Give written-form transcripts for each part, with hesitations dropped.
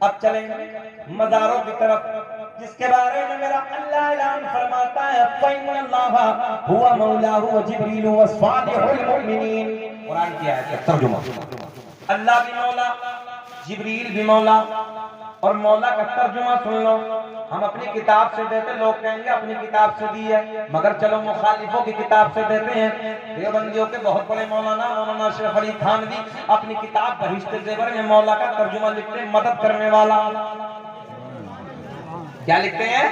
अब चलें मज़ारों की तरफ, जिसके बारे में मेरा अल्लाह ऐलान फरमाता है फ़इन्नल्लाहा हुवा मौलाहु व जिब्रील व सालिहुल मुमिनीन। कुरान की आयत का तर्जुमा। अल्लाह भी मौला, जिब्रील भी मौला, और मौला का तर्जुमा सुन लो। हम अपनी किताब से देते, लोग कहेंगे अपनी किताब से दी है, मगर चलो मुखालिफों की किताब से देते हैं। देवबंदियों के बहुत बड़े मौलाना अशरफ अली थानवी अपनी किताब बहिश्ते ज़ेवर में मौला का तर्जुमा लिखते हैं, मदद करने वाला। क्या लिखते हैं?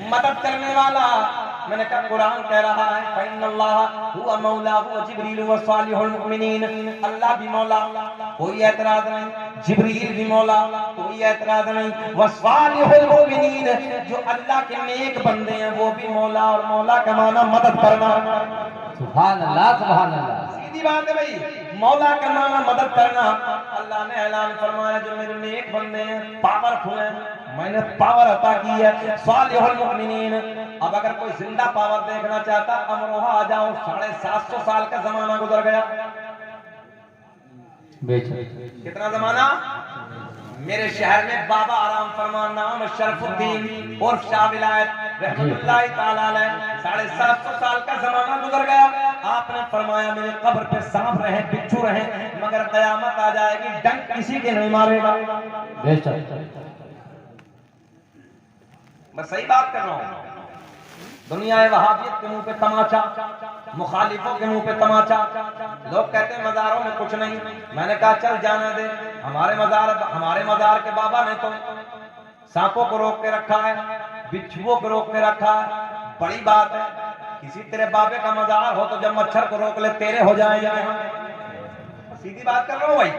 मदद करने वाला। मैंने कहा कुरान कह रहा है फ़इन्नल्लाहा हुवा मौलाहु व जिब्रील व सालिहुल मुमिनीन। अल्लाह भी मौला, कोई एतराज नहीं। जिब्रील भी मौला, कोई एतराज नहीं। व सालिहुल मुमिनीन, जो अल्लाह के नेक बंदे हैं वो भी मौला, और मौला का माना मदद करना। सुभान अल्लाह, सुभान अल्लाह। सीधी बात है भाई, मौला का माना मदद करना। अल्लाह ने ऐलान फरमाया जो मेरे नेक बंदे हैं, पावरफुल हैं, मैंने पावर अता की है। सालिहुल मुमिनीन। अब अगर कोई जिंदा पावर देखना चाहता, अमरोहा आ जाओ, 750 साल का जमाना गुजर गया। कितना जमाना? मेरे शहर में बाबा आराम फरमान नाम शरफुद्दीन और शाह विलायत रहमतुल्लाह ताला अलैह, 750 साल का जमाना गुजर गया। आपने फरमाया मेरे कब्र पे सांप रहे, बिच्छू रहे, मगर कयामत आ जाएगी, डंक किसी के नहीं मारेगा। मैं सही बात कर रहा हूँ। दुनिया वहाबियत के मुंह पे तमाचा, मुखालिफों के मुंह पे तमाचा। लोग कहते हैं मज़ारों में कुछ नहीं। मैंने कहा चल जाने दे, हमारे मज़ार के बाबा ने तो सांपों को रोक के रखा है, बिच्छुओं को रोक के रखा है। बड़ी बात है, किसी तेरे बाबे का मज़ार हो तो जब मच्छर को रोक ले तेरे हो जाएंगे। सीधी बात कर रहा हूँ भाई।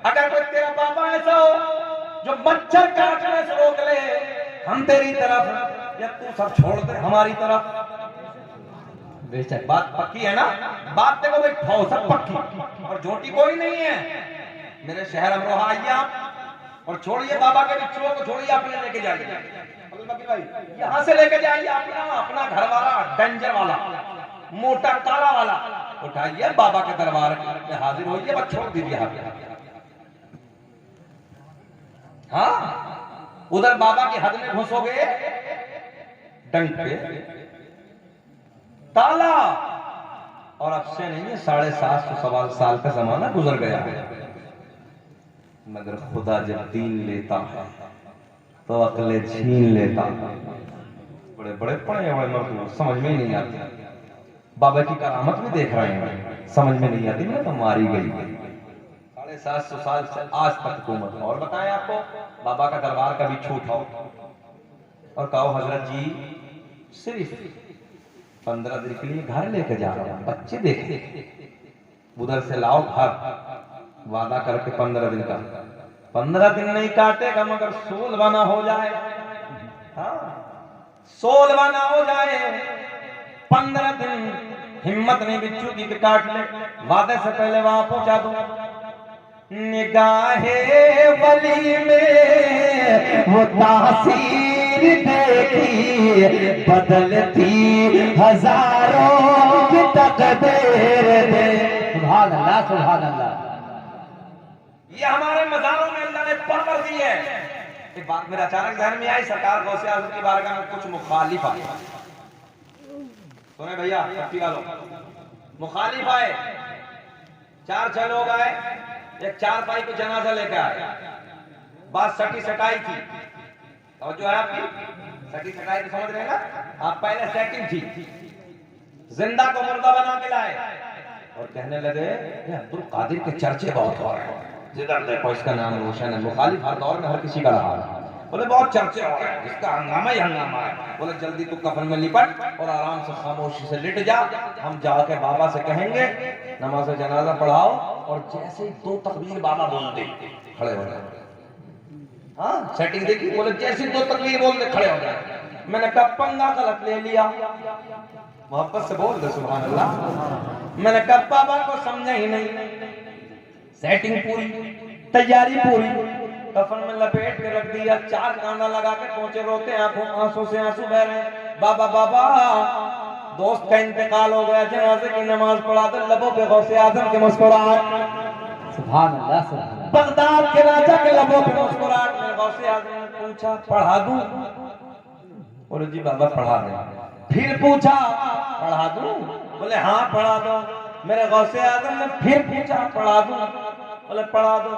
अगर कोई तेरा बाबा ऐसा हो जो मच्छर काटने से रोक ले, हम तेरी तरफ या तू सब छोड़ दे हमारी तरफ। बेशक बात पक्की है ना? बात देखो भाई, ठोस पक्की और झूठी कोई नहीं है। मेरे शहर अमरोहा आइए आप और छोड़िए बाबा के बिच्छुओं को, छोड़िए अपने लेके जाइए भाई, यहाँ से लेके जाइए अपना घर वाला, डेंजर वाला, मोटा काला वाला उठाइए, बाबा के दरबार में हाजिर होइए, बस छोड़ दीजिए यहाँ पे। हाँ, उधर बाबा की हद में घुसोगे, डंक पे ताला, और अब से नहीं है 750 साल का जमाना गुजर गया है। मगर खुदा जब दीन लेता है तो अकले छीन लेता है। बड़े बड़े पढ़े हुए मर्द समझ में नहीं आती। बाबा की करामत भी देख रहे हैं, समझ में नहीं आती। मैं तो मारी गई 750 साल से आज तक हुकूमत। और बताएं आपको, बाबा का दरबार का भी छूट हो और कहो हजरत जी सिर्फ 15 दिन के लिए घर लेके जा रहा हूं, बच्चे देखे, उधर से लाओ घर, वादा करके 15 दिन का, 15 दिन नहीं काटेगा मगर सोल बना हो जाए। हाँ, सोल बना हो जाए, 15 दिन हिम्मत नहीं बिच्छू की काट ले, वादे से पहले वहां पहुंचा दो। निगाहे वली में वो तासीर देखी, बदलती हजारों की तकदीर दे। सुभान अल्लाह, सुभान अल्लाह। ये हमारे मज़ारों में अल्लाह ने पावर दी है। एक बात मेरे अचानक ध्यान में आई, सरकार गौसे आज़म की बारगाह में कुछ मुखालिफ आए। सुने भैया, पट्टी वालों, मुखालिफ आए, 4-6 लोग आए, एक 4 पाई को जनाजा लेकर आए। बात सटी सटाई थी, और जो है आपकी सटी सटाई तो समझ रहे हैं ना आप, पहले सेटिंग थी, जिंदा को मुर्दा बना के लाए और कहने लगे अब्दुल कादिर के चर्चे बहुत हो रहे हैं, जिधर देखो इसका नाम रोशन है। मुखालिफ हर दौर में हर किसी का रहा है। बोले बहुत चर्चे हो रहे हैं, इसका हंगामा ही हंगामा है। बोले जल्दी तू कफन में लिपट और आराम से खामोशी से लिट जा, हम जाके बाबा से कहेंगे नमाज जनाजा पढ़ाओ, और जैसे ही 2 तकबीर बाबा बोल दे खड़े हो जाए। हाँ, सेटिंग देखी, बोले जैसे 2 तकबीर बोल दे खड़े हो जाए। मैंने कहा पंगा गलत ले लिया, मोहब्बत से बोल दे सुभान अल्लाह। मैंने कहा बाबा को समझा ही नहीं, सेटिंग पूरी, तैयारी पूरी, कफन में लपेट के रख दिया, 4 गाना लगा के पहुंचे, रोते आंखों आंसू से आंसू बह रहे हैं। बाबा बाबा दोस्त का इंतकाल हो गया, जनाजे की नमाज पढ़ा दो, लबों पे गौसे आजम के मुस्कुराहट। सुभान अल्लाह, सुभान अल्लाह। बगदाद के राजा के लबों पे मुस्कुराहट। गौसे आजम ने पूछा पढ़ा दूं? बोले जी बाबा पढ़ा दें। फिर पूछा पढ़ा दूं? बोले हाँ पढ़ा दो। मेरे गौसे आजम ने फिर पूछा पढ़ा दूं? बोले पढ़ा दो।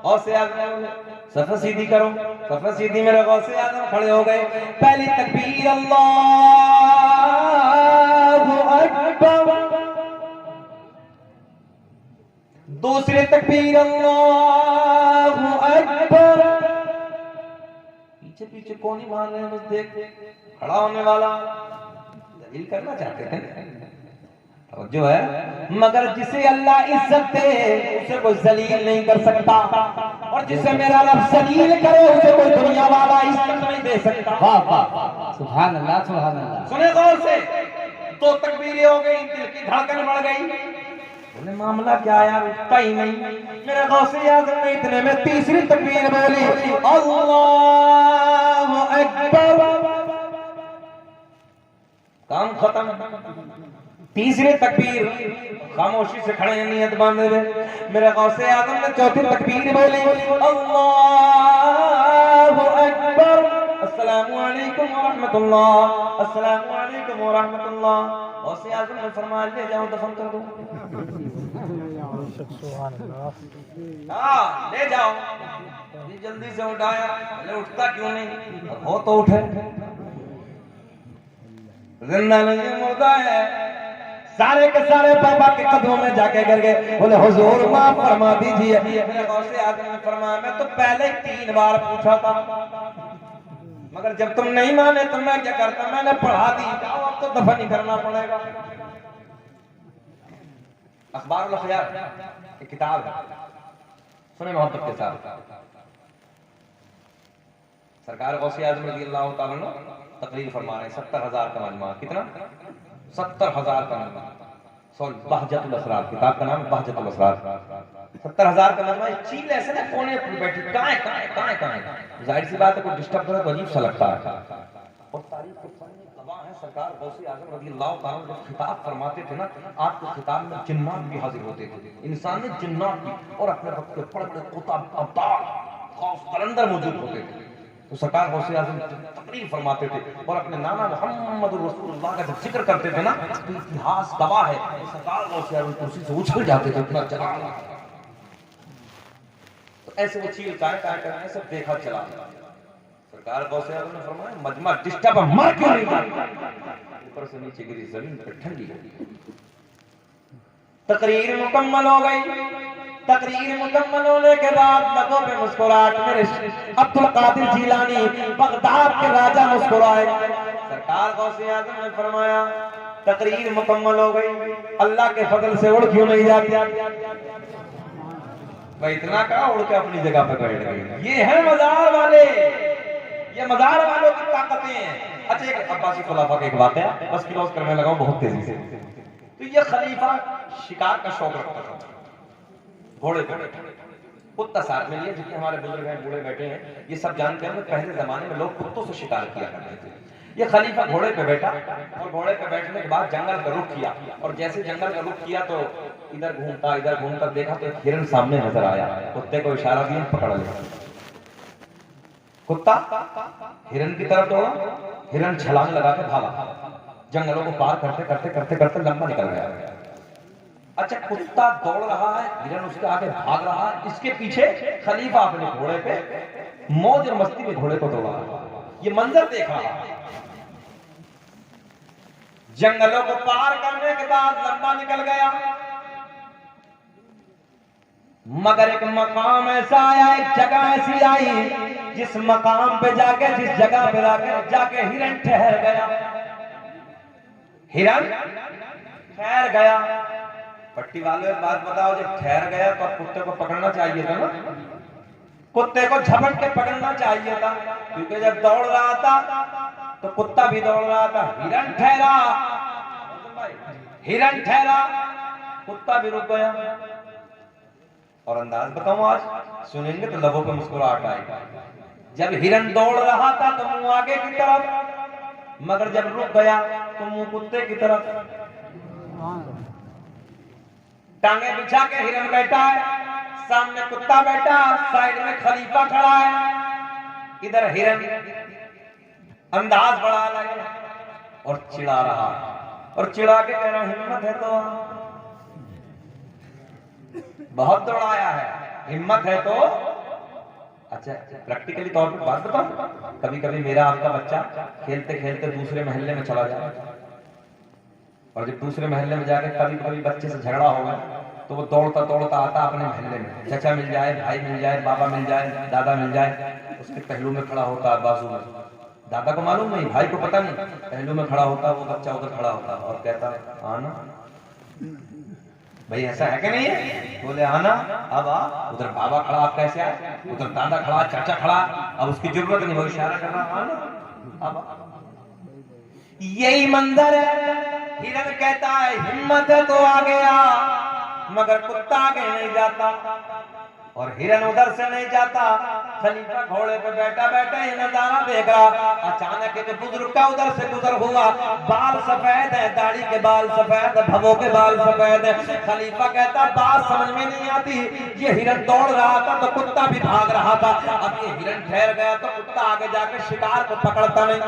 गौसे आजम ने सफ़ सीधी करो, सफ़ सीधी। मेरे गौसे आजम खड़े हो गए। पहली तकबीर अल्लाहु अकबर, दूसरी तकबीर अल्लाहु अकबर। पीछे पीछे कौन ही मान रहे हैं? बस देख खड़ा होने वाला दलील करना चाहते थे और जो है, मगर जिसे अल्लाह इज्जत दे उसे कोई जलील नहीं कर सकता, और जिसे मेरा रब जलील करे उसे कोई दुनिया वाला इज्जत नहीं दे सकता। वाह वाह, सुभान अल्लाह सुभान अल्लाह। सुने गौर से, दो तकबीरें हो गई, दिल की धड़कन बढ़ गई। बोले मामला क्या यार, उठता ही नहीं। मेरे गौसे आज़म ने इतने में तीसरी तकबीर बोली अल्लाहु अकबर, काम खत्म। तीसरी तकबीर, खामोशी से खड़े हैं नियत बांधे हुए। मेरे गौसे आज़म ने चौथी तकबीर बोली अल्लाहु अकबर, अस्सलामु अलैकुम व रहमतुल्लाह, अस्सलामु अलैकुम व रहमतुल्लाह। गौसे आज़म ने फरमाया ले जाओ दफन कर दो। हाँ ले जाओ। जल्दी से उठाया। बोले उठता क्यों नहीं? हो तो उठे, जिंदा नहीं मुर्दा है। सारे के सारे बाबा के कदमों में जाके गिर गए। बोले हुजूर माफ फरमा दीजिए। मेरे गौसे आज़म ने फरमाया मैं तो पहले 3 बार पूछा था, मगर जब तुम नहीं माने तो मैं क्या करता, मैंने पढ़ा दी। जाओ अब तो दफन ही करना पड़ेगा। अखबारुल अखयार एक किताब है, सुने मोहब्बत के साथ। सरकार गौसे आज़म रज़ियल्लाहु ताला अन्हु तकरीर फरमा रहे हैं। 70,000 का मजमा। कितना? 70,000 का मजमा। सॉरी, बहजतुल असरार, किताब का नाम बहजतुल असरार। 70,000 का मजमा। चील ऐसे ना कोने पर बैठी, कहाँ है। जाहिर सी बात है कोई डिस्टर्ब करे तो अजीब सा लगता है। और तारीख के पन्ने गवाह है, सरकार गौसे आज़म रज़ियल्लाहु ताला जब खिताब फरमाते थे ना, आपके खिताब में जिन्नात भी हाजिर होते थे, इंसानी जिन्नात भी, और अपने वक्त के बड़े-बड़े कुताब अब्दाल खौफ कलंदर मौजूद होते थे। तो सरकार गौसे आज़म तकरीर फरमाते थे और अपने नाना मोहम्मद रसूलुल्लाह का जब जिक्र करते थे ना, तो इतिहास गवाह है सरकार गौसे आज़म कुर्सी से उछल जाते थे, इतना जलाल। तो ऐसे वो चील काय करने सब देखा चला। सरकार गौसे आज़म ने फरमाया मजमा डिस्टर्ब मर क्यों नहीं जाता। ऊपर से नीचे गिरी जमीन पर ठंडी हो गई। तकरीर मुकम्मल हो गई। तकरीर मुकम्मल होने के बाद लबों पे मुस्कुराहट। मेरे अब्दुल कादिर जीलानी बगदाद के राजा मुस्कुराए। सरकार गौसे आज़म ने फरमाया तकरीर मुकम्मल हो गई, अल्लाह के फजल से उड़ क्यों नहीं जाती? भाई इतना कहा, उड़ के अपनी जगह पे बैठ गई। ये है मजार वाले, ये मजार वालों की ताकतें हैं। अच्छा एक अब्बासी खुलाफा का एक वाकया बस क्लोज करने लगा बहुत तेजी से। तो ये खलीफा शिकार का शौक रखता था, घोड़े पे कुत्ता साथ में लिए। जितने हमारे बुजुर्ग हैं बूढ़े बैठे हैं ये सब जानते हैं पहले जमाने में लोग कुत्तों से शिकार किया करते थे। ये खलीफा घोड़े पे बैठा और घोड़े पे बैठने के बाद जंगल का रुख किया, और जैसे जंगल का रुख किया तो इधर घूमता देखा तो एक हिरन सामने नजर आया। कुत्ते को इशारा दिया, पकड़ लिया। कुत्ता हिरन की तरफ दौड़ा, हिरन छलांग लगा के भागा। जंगलों को पार करते लंबा निकल गया। अच्छा कुत्ता दौड़ रहा है, हिरन उसके आगे भाग रहा है, इसके पीछे खलीफा अपने घोड़े पे मौज और मस्ती में घोड़े को दौड़ा रहा है। ये मंजर देख रहा है। जंगलों को पार करने के बाद लंबा निकल गया, मगर एक मकाम ऐसा आया, एक जगह ऐसी आई जिस मकाम पे जाके, जिस जगह पे जाके हिरन ठहर गया। हिरन ठहर गया। पट्टी वालों एक बात बताओ, जब ठहर गया तो कुत्ते को पकड़ना चाहिए था ना, कुत्ते को झपट के पकड़ना चाहिए था, क्योंकि जब दौड़ रहा था तो कुत्ता भी दौड़ रहा था। हिरन ठहरा, कुत्ता भी रुक गया। और अंदाज बताऊं, आज सुनेंगे तो लबों पे मुस्कुराहट आएगा। जब हिरन दौड़ रहा था तो मुंह आगे की तरफ, मगर जब रुक गया तो मुंह कुत्ते की तरफ। टांगे बिछा के हिरन बैठा है, सामने कुत्ता बैठा, साइड में खलीफा खड़ा है। इधर हिरन अंदाज बड़ा अलग है और चिढ़ा रहा है, और चिढ़ा के कह रहा हिम्मत है तो बहुत दौड़ाया है, हिम्मत है तो। अच्छा, प्रैक्टिकली तौर पर बात बताऊं, कभी कभी मेरा आपका बच्चा खेलते खेलते दूसरे मोहल्ले में चला जाए, और जब दूसरे मोहल्ले में जाके कभी कभी बच्चे से झगड़ा होगा तो वो दौड़ता दौड़ता आता अपने मोहल्ले में, चाचा मिल जाए, भाई मिल जाए, बाबा मिल जाए, दादा मिल जाए, उसके पहलू में खड़ा होता है बाजू में, दादा को मालूम नहीं, भाई को पता नहीं, पहलू में खड़ा होता, वो बच्चा उधर खड़ा होता और कहता है आना भाई, ऐसा है कि नहीं है? बोले आना, अब आ, उधर बाबा खड़ा, आप कैसे आए, उधर दादा खड़ा, चाचा खड़ा, अब उसकी जरूरत नहीं, वो इशारा कर रहा, आना अब आ। यही मंजर है। हिरन कहता है हिम्मत है तो आ गया, मगर कुत्ता आगे नहीं जाता, और हिरन उधर से नहीं जाता। खलीफा घोड़े पे बैठा बैठा ये नजारा देख रहा, अचानक एक बुजुर्ग का उधर से गुजर हुआ, बाल सफेद है, दाढ़ी के बाल सफेद, भवों के बाल सफेद है। खलीफा कहता बात समझ में नहीं आती, ये हिरन दौड़ रहा था तो कुत्ता भी भाग रहा था, अब ये हिरन ठहर गया तो कुत्ता आगे जाके शिकार को पकड़ता नहीं,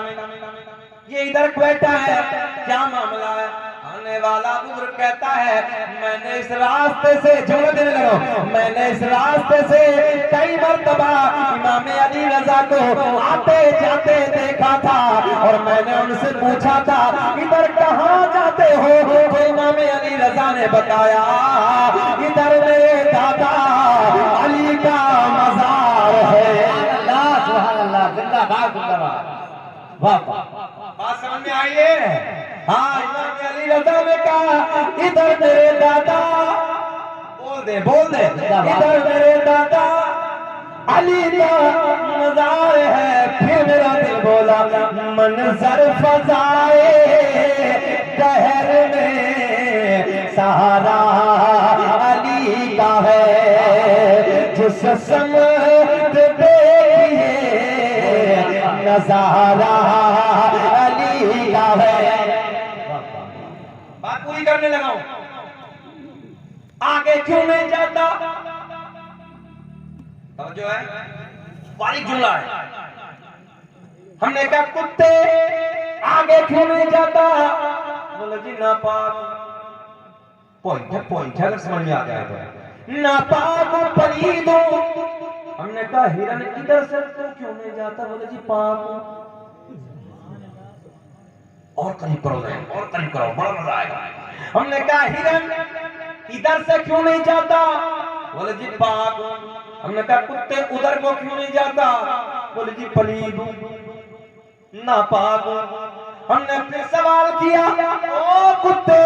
ये इधर बैठा है, क्या मामला है? आने वाला बुजुर्ग कहता है मैंने इस रास्ते से जोर देने लगा, मैंने इस रास्ते से कई मर्तबा इमाम अली रजा को आते जाते देखा था, और मैंने उनसे पूछा था इधर कहाँ जाते हो, तो इमाम अली रजा ने बताया इधर मेरे दादा अली का मजार है। अल्लाह सुभान अल्लाह, जिंदाबाद जिंदाबाद, वाह बात समझ में आई है? हाँ, इमाम अली रज़ा ने कहा इधर मेरे दादा, बोल दे इधर मेरे दादा अली का मज़ार है। फिर मेरा दिल बोला मंजर फजाए दहर में सहारा अली का है, जिस समत देखिए नजारा अली का है। बात पूरी करने लगा हूं, आगे क्यों नहीं जाता? अब जो है बारीक जुमला है, हमने कहा कुत्ते आगे क्यों नहीं जाता? बोले जी नापाक, पॉइंट अगर समझ में आ गया तो नापाक पलीद। हमने कहा हिरन इधर से तो क्यों नहीं जाता? बोले जी पाक। और करीब करो, और करीब करो, बड़ा मजा आएगा। हमने कहा हिरन इधर से क्यों नहीं जाता? बोले जी पाक। हमने कहा कुत्ते उधर को क्यों नहीं जाता? बोले जी पलीद नापाक। हमने फिर सवाल किया ओ कुत्ते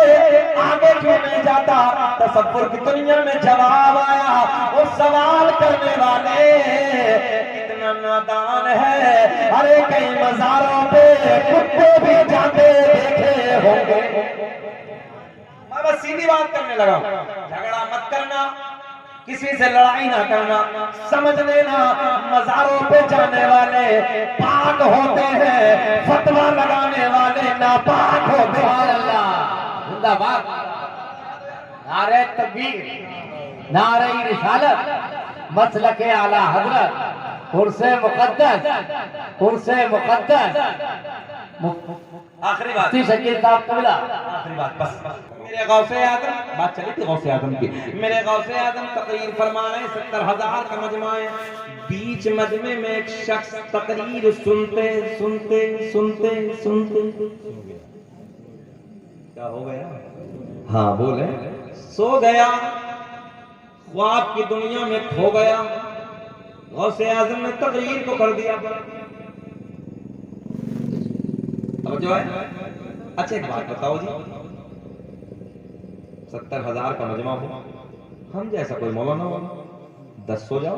आगे क्यों नहीं जाता? तसव्वुर की दुनिया में जवाब आया, वो सवाल करने वाले इतना नादान है, अरे कई मज़ारों पे कुत्ते भी जाते देखे होंगे। मैं बस सीधी बात करने लगा, झगड़ा मत करना, किसी से लड़ाई ना करना, समझ लेना मज़ारों पे जाने वाले पाक होते हैं, फतवा लगाने वाले नापाक होते हैं। अल्लाह जिंदाबाद, नारे तकबीर, नारे रिसालत, मसलके आला हजरत, उर्से मुकद्दस, उर्से मुकद्दस। आखिरी बात शकील साहब कबिला, आखिरी बात बस। मेरे गौसे आजम, बात चली थी गौसे आजम की, मेरे गौसे आजम तकरीर फरमा रहे, 70,000 का मजमा है। बीच मजमे में एक शख्स तकरीर सुनते सुनते सुनते सुनते क्या हो गया? हाँ बोले, सो गया, ख्वाब की दुनिया में खो गया। गौसे आजम ने तकरीर को कर दिया। अब जो है, अच्छा एक बात बताओ जी, 70,000 का मजमा हो, हम जैसा कोई मौलाना हो 10 सो जाओ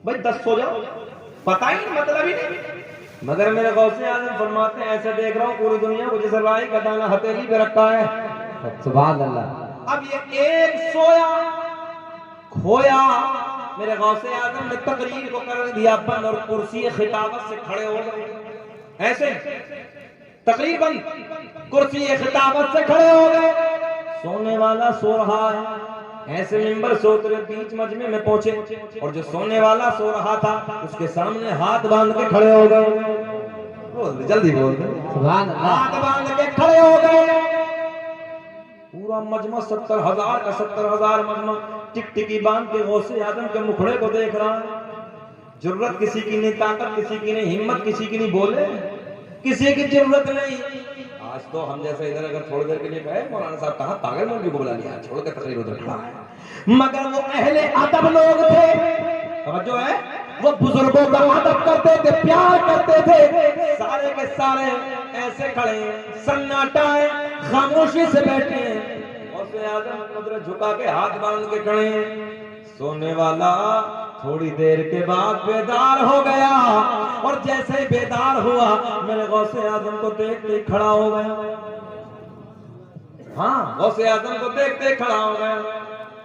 भाई, 10 सो जाओ, पता ही नहीं, मतलब ही नहीं। मगर मेरे गौसे आजम फरमाते हैं ऐसे देख रहा हूँ पूरी दुनिया को जैसे राई का दाना हथेली पे रखा है। सुभान अल्लाह। अब ये एक सोया खोया, मेरे गौसे आजम ने तकरीर को कर दिया बंद और कुर्सी खिताबत से खड़े हो गए। ऐसे तकरीर बंद, कुर्सी खिताबत से खड़े हो गए। सोने वाला सो रहा है, ऐसे मिंबर सोते बीच मजमे में पहुंचे और जो सोने वाला सो रहा था उसके सामने हाथ बांध के खड़े हो गए। बोल दे, जल्दी बोल दे। सुभान अल्लाह। हाथ बांध के खड़े हो गए। पूरा मजमा 70,000 का 70,000 मजमा टिकटिकी बांध के गौसे आजम के मुखड़े को देख रहा है। जरूरत किसी की नहीं, ताकत किसी की नहीं, हिम्मत किसी की नहीं, बोले किसी की जरूरत नहीं। आज तो हम जैसे इधर अगर थोड़ी देर के लिए कहे मौलाना साहब कहाँ पागल मौलवी को बुला लिया, छोड़ के तकरीर उधर खड़ा है। मगर वो अहले अदब लोग थे, समझो है, वो बुजुर्गों का अदब करते थे, प्यार करते थे। सारे के सारे ऐसे खड़े हैं, सन्नाटा है, खामोशी से बैठे हैं। और से आजम नजर झुका के हाथ बांध के खड़े हैं। सोने वाला थोड़ी देर के बाद बेदार हो गया और जैसे ही बेदार हुआ मेरे गौसे आजम को देखते खड़ा हो गया। हाँ, गौसे आजम को देखते खड़ा हो गया।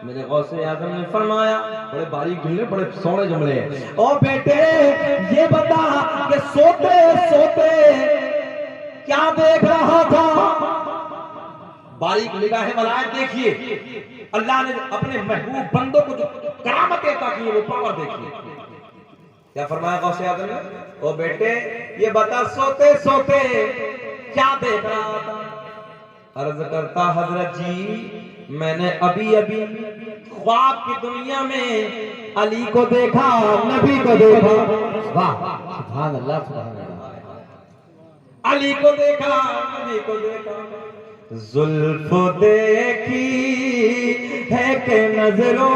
मेरे गौसे आजम ने फरमाया, बड़े बारीक जुमले, बड़े सोने जुमले हैं, ओ बेटे ये बता कि सोते सोते क्या देख रहा था? बारीक निगाहें बनाए, देखिए अल्लाह ने अपने महबूब बंदों को जो करामत अता की है वो पावर देखिए। क्या फरमाया गौसे आजम ने? ओ बेटे ये बता सोते सोते क्या देख रहा था? अर्ज करता हजरत जी मैंने अभी अभी ख्वाब की दुनिया में अली को देखा, नबी को देखा। वाह सुभान अल्लाह सुभान अल्लाह। अली को देखा, नबी को देखा। जुल्फ देखी है कि नजरों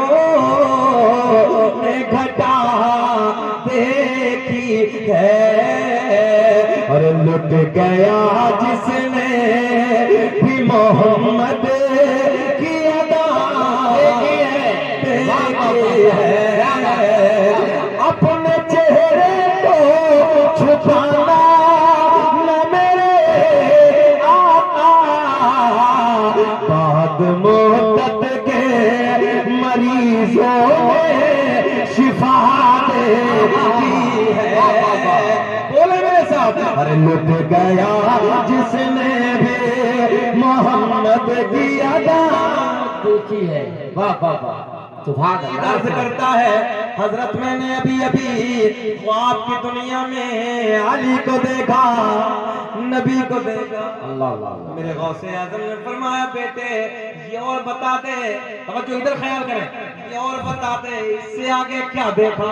ने घटा देखी है और लुट गया जिसने भी मोहम्मद की अदा देखी है। अपने चेहरे को छुपाना न मेरे आका, बाद मुद्दत के मरीजों में शिफा देखी है। बोले मेरे साथ, अरे लुट गया जिसने भी मोहम्मद की अदा देखी है। वाह वाह वाह सुभान अल्लाह। अर्ज करता है हजरत मैंने अभी अभी ख्वाब की दुनिया में अली को देखा, नबी को देखा। अल्लाह अल्लाह। मेरे गौसे आजम ने फरमाया बेटे ये और बता दे, तवज्जो इधर ख्याल करें, ये और बता दे इससे आगे क्या देखा?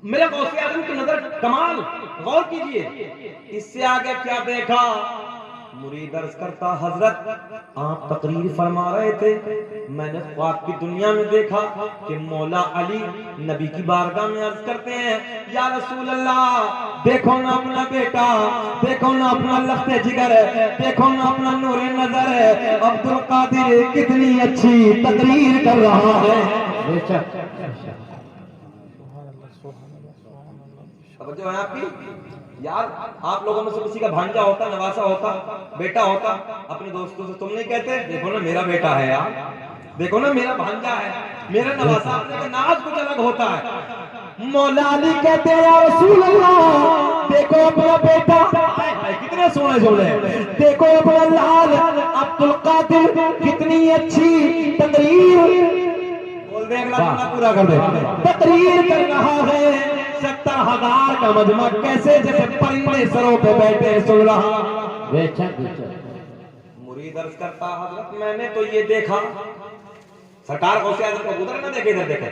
मेरे गौसे आजम की नजर कमाल, गौर कीजिए, इससे आगे क्या देखा? मुरीद अर्ज करता हजरत आप तकरीर फरमा रहे थे, मैंने ख्वाब की दुनिया में देखा कि मौला अली नबी की बारगाह में अर्ज करते हैं या रसूल अल्लाह देखो ना अपना बेटा, देखो ना अपना लख्ते जिगर, देखो ना अपना नूरे नजर, अब्दुल कादिर कितनी अच्छी तकरीर कर रहा है। बेशक जो है आपकी यार, आप लोगों में से किसी का भांजा होता, नवासा होता, बेटा होता, अपने दोस्तों से तुम नहीं कहते देखो ना मेरा बेटा है यार, देखो ना मेरा भांजा है, मेरा नवासा, अपने का नाज कुछ अलग होता है। मौला अली कहते हैं या रसूल अल्लाह देखो अपना बेटा, कितने सोने सोने, देखो अपना लाल अब्दुल कादिर कितनी अच्छी तकरीर, बोल दे अगला जुमला पूरा कर दे, तकरीर कर रहा है। 70,000 का मजमा कैसे जैसे परिंदे सरों पे बैठे सुन रहा। बेशक बेशक। मुरीद अर्ज करता हजरत मैंने तो ये देखा, सरकार गौसे आजम को उधर ना देखे इधर देखे,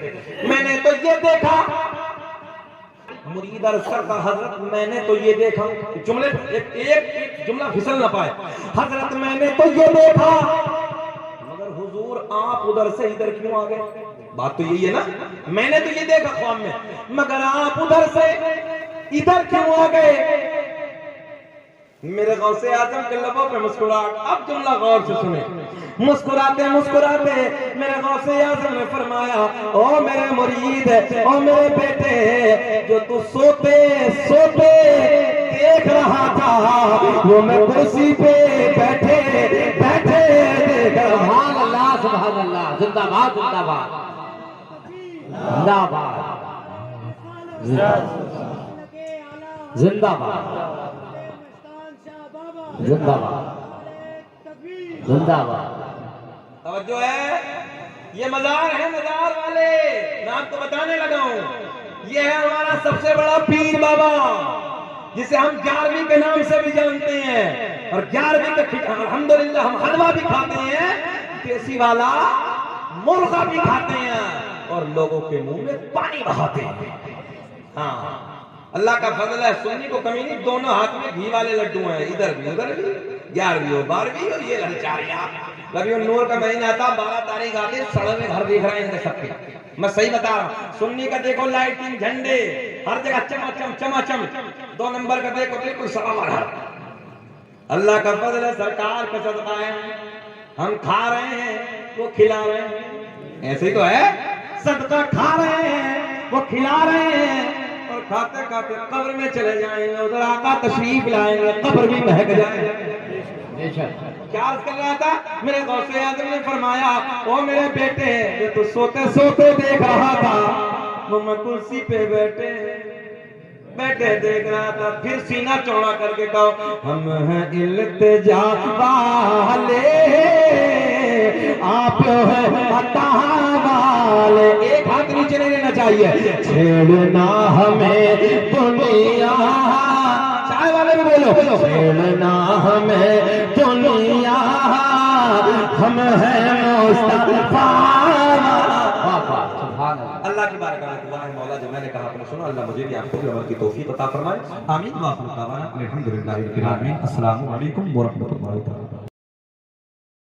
मैंने तो ये देखा। मुरीद अर्ज करता हजरत मैंने तो ये देखा, जुमले एक जुमला फिसल ना पाए, हजरत मैंने तो ये देखा, मगर हुजूर आप उधर से इधर क्यों आ गए? बात तो यही है ना, मैंने तो ये देखा ख्वाब में, मगर आप उधर से इधर क्यों आ गए? मेरे गौसे आजम के लबों पे मुस्कुराहट। अब जुमला गौर से सुने, मुस्कुराते मुस्कुराते मेरे गौसे आजम ने फरमाया ओ मेरे मुरीद, ओ मेरे बेटे, जो तू सोते सोते देख रहा था वो मैं कुर्सी पे बैठे बैठे देख रहा। सुभान अल्लाह सुभान अल्लाह। जिंदाबाद जिंदाबाद जिंदाबाद जिंदाबाद जिंदाबाद जिंदाबाद। तवज्जो है, ये मजार है, मजार वाले मैं आपको बताने लगा हूं। ये है हमारा सबसे बड़ा पीर बाबा, जिसे हम 11वीं के नाम से भी जानते हैं। और 11वीं के अल्हम्दुलिल्लाह हम हलवा भी खाते हैं, देसी वाला मुर्गा भी खाते हैं और लोगों के मुंह में पानी बहाते हैं। हाँ, अल्लाह का फजल है, सुन्नी को कमी नहीं, दोनों हाथ में घी वाले लड्डू हैं, इधर भी उधर भी, 11वीं और 12वीं और ये ललचारियां। कभी नूर का महीना आता, 12 तारीख आती, सड़क में घर दिख रहे हैं इनके सबके। मैं सही बता रहा हूँ, सुन्नी का देखो लाइटिंग, झंडे हर जगह चमाचम चमाचम, 2 नंबर का देखो बिल्कुल सवार। अल्लाह का फजल है, सरकार का सदका है, हम खा रहे हैं वो खिला रहे हैं, ऐसे ही तो है। सदका खा रहे हैं वो खिला रहे हैं, और खाते खाते कब्र में चले जाएंगे, उधर आका तशरीफ लाएंगे, कब्र भी महक जाएगा। क्या अर्ज कर रहा था, मेरे गौसे आजम ने फरमाया, ओ मेरे बेटे, ये तो सोते सोते देख रहा था, वो मैं कुर्सी पे बैठे बैठे देख रहा था। फिर सीना चौड़ा करके कहो, हम हैं इल्तिजा वाले, आप हैं अता वाले। एक हाथ नीचे नहीं लेना चाहिए। छेड़ना हमें दुनिया, चाय वाले भी बोलो, छेड़ना हमें दुनिया, हम हैं मुस्तफा। अल्लाह की बारगाह में दुआ है मौला, जो मैंने कहा आपने सुना, अल्लाह मुझे भी आपको भी अमल की तौफीक अता फरमाए। आमीन। अस्सलामु अलैकुम व रहमतुल्लाहि व बरकातहू।